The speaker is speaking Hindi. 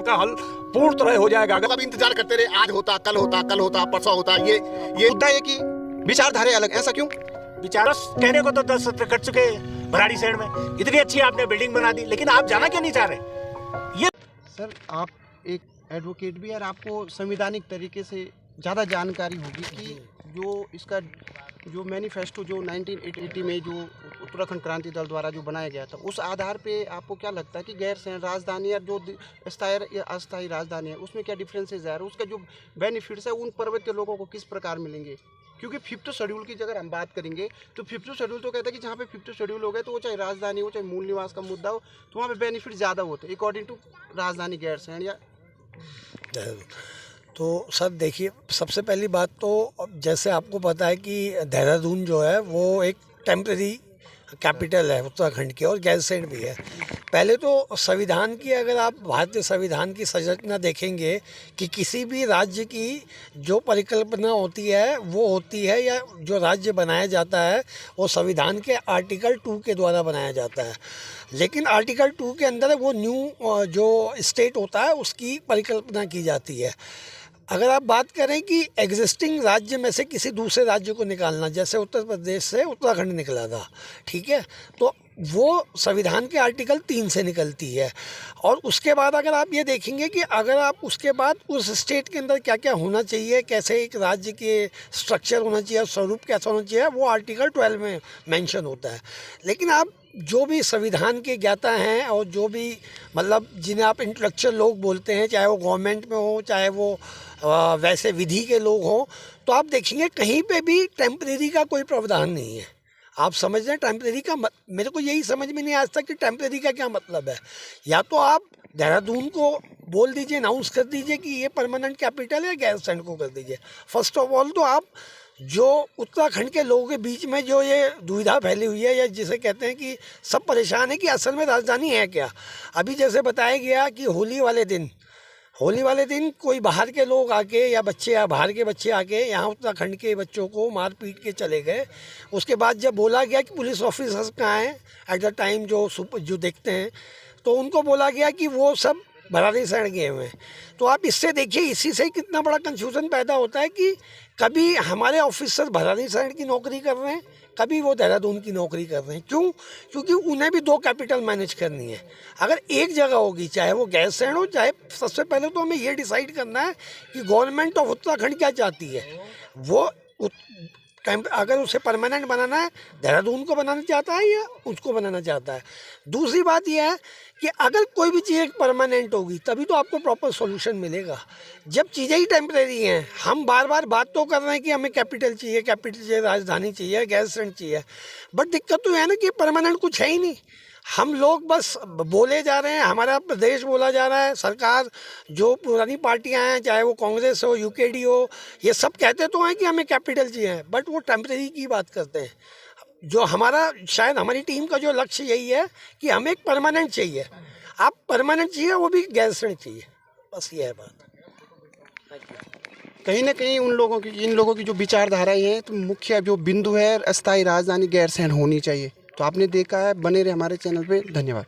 का हल पूर्ण तरह हो जाएगा। अगर अब इंतजार करते रहे, आज होता, कल होता, कल होता, परसों होता, ये मुद्दा है कि विचारधारा अलग, ऐसा क्यों? विचार कहने को तो 10 सत्र कर चुके भराड़ी शहर में, इतनी अच्छी आपने बिल्डिंग बना दी, लेकिन आप जाना क्यों नहीं चाह रहे? ये सर, आप एक एडवोकेट भी और आपको संवैधानिक तरीके से ज़्यादा जानकारी होगी कि जो इसका जो मैनिफेस्टो जो 1980 में जो उत्तराखंड क्रांति दल द्वारा जो बनाया गया था, उस आधार पे आपको क्या लगता है कि गैर राजधानी और जो अस्थायी राजधानी है उसमें क्या डिफरेंसेस है, उसका जो बेनिफिट्स है उन पर्वतीय लोगों को किस प्रकार मिलेंगे? क्योंकि 5th शेड्यूल की अगर हम बात करेंगे तो 5th शेड्यूल तो कहता है कि जहाँ पे 5th शेड्यूल हो गए तो वो चाहे राजधानी हो चाहे मूल निवास का मुद्दा हो तो वहाँ पे बेनिफिट ज़्यादा होते हैं अकॉर्डिंग टू राजधानी गैरसैंण या तो सर देखिए, सबसे पहली बात तो जैसे आपको पता है कि देहरादून जो है वो एक टेम्परेरी कैपिटल है उत्तराखंड की और गैरसैंण भी है। पहले तो संविधान की, अगर आप भारतीय संविधान की संरचना देखेंगे कि किसी भी राज्य की जो परिकल्पना होती है वो होती है या जो राज्य बनाया जाता है वो संविधान के आर्टिकल 2 के द्वारा बनाया जाता है। लेकिन आर्टिकल 2 के अंदर वो न्यू जो स्टेट होता है उसकी परिकल्पना की जाती है। अगर आप बात करें कि एग्जिस्टिंग राज्य में से किसी दूसरे राज्य को निकालना, जैसे उत्तर प्रदेश से उत्तराखंड निकला था, ठीक है, तो वो संविधान के आर्टिकल 3 से निकलती है। और उसके बाद अगर आप ये देखेंगे कि अगर आप उसके बाद उस स्टेट के अंदर क्या क्या होना चाहिए, कैसे एक राज्य के स्ट्रक्चर होना चाहिए, स्वरूप कैसा होना चाहिए, वो आर्टिकल 12 में मेंशन होता है। लेकिन आप जो भी संविधान के ज्ञाता हैं और जो भी मतलब जिन्हें आप इंटेलेक्चुअल लोग बोलते हैं, चाहे वो गवर्नमेंट में हो चाहे वो वैसे विधि के लोग हों, तो आप देखेंगे कहीं पे भी टेम्परेरी का कोई प्रावधान नहीं है। आप समझ रहे हैं टेम्परेरी का मेरे को यही समझ में नहीं आज तक कि टेम्परेरी का क्या मतलब है। या तो आप देहरादून को बोल दीजिए, अनाउंस कर दीजिए कि ये परमानेंट कैपिटल है, गैरसैंण को कर दीजिए। फर्स्ट ऑफ ऑल तो आप जो उत्तराखंड के लोगों के बीच में जो ये दुविधा फैली हुई है या जिसे कहते हैं कि सब परेशान है कि असल में राजधानी है क्या। अभी जैसे बताया गया कि होली वाले दिन कोई बाहर के लोग आके या बच्चे या बाहर के बच्चे आके यहाँ उत्तराखंड के बच्चों को मार पीट के चले गए। उसके बाद जब बोला गया कि पुलिस ऑफिसर्स कहाँ हैं एट द टाइम जो देखते हैं, तो उनको बोला गया कि वो सब भराड़ी शहर गए हुए हैं। तो आप इससे देखिए, इसी से कितना बड़ा कंफ्यूजन पैदा होता है कि कभी हमारे ऑफिसर भराड़ी शहर की नौकरी कर रहे हैं, कभी वो देहरादून की नौकरी कर रहे हैं। क्यों? क्योंकि उन्हें भी 2 कैपिटल मैनेज करनी है। अगर एक जगह होगी, चाहे वो गैरसैंण हो, चाहे सबसे पहले तो हमें ये डिसाइड करना है कि गवर्नमेंट ऑफ उत्तराखंड क्या चाहती है। वो अगर उसे परमानेंट बनाना है, देहरादून को बनाना चाहता है या उसको बनाना चाहता है। दूसरी बात यह है कि अगर कोई भी चीज़ परमानेंट होगी तभी तो आपको प्रॉपर सॉल्यूशन मिलेगा। जब चीज़ें ही टेम्परेरी हैं, हम बार बार बात तो कर रहे हैं कि हमें कैपिटल चाहिए, राजधानी चाहिए, गैरसैंण चाहिए, बट दिक्कत तो है ना कि परमानेंट कुछ है ही नहीं। हम लोग बस बोले जा रहे हैं, हमारा प्रदेश बोला जा रहा है, सरकार जो पुरानी पार्टियां हैं, चाहे वो कांग्रेस हो, यूकेडी हो, ये सब कहते तो हैं कि हमें कैपिटल चाहिए, बट वो टेम्परेरी की बात करते हैं। जो शायद हमारी टीम का जो लक्ष्य यही है कि हमें एक परमानेंट चाहिए। आप परमानेंट चाहिए, वो भी गैरसैंण चाहिए, बस ये है बात। कहीं ना कहीं इन लोगों की जो विचारधाराएं हैं, तो मुख्य जो बिंदु है अस्थायी राजधानी गैरसैंण होनी चाहिए। तो आपने देखा है, बने रहे हमारे चैनल पे। धन्यवाद।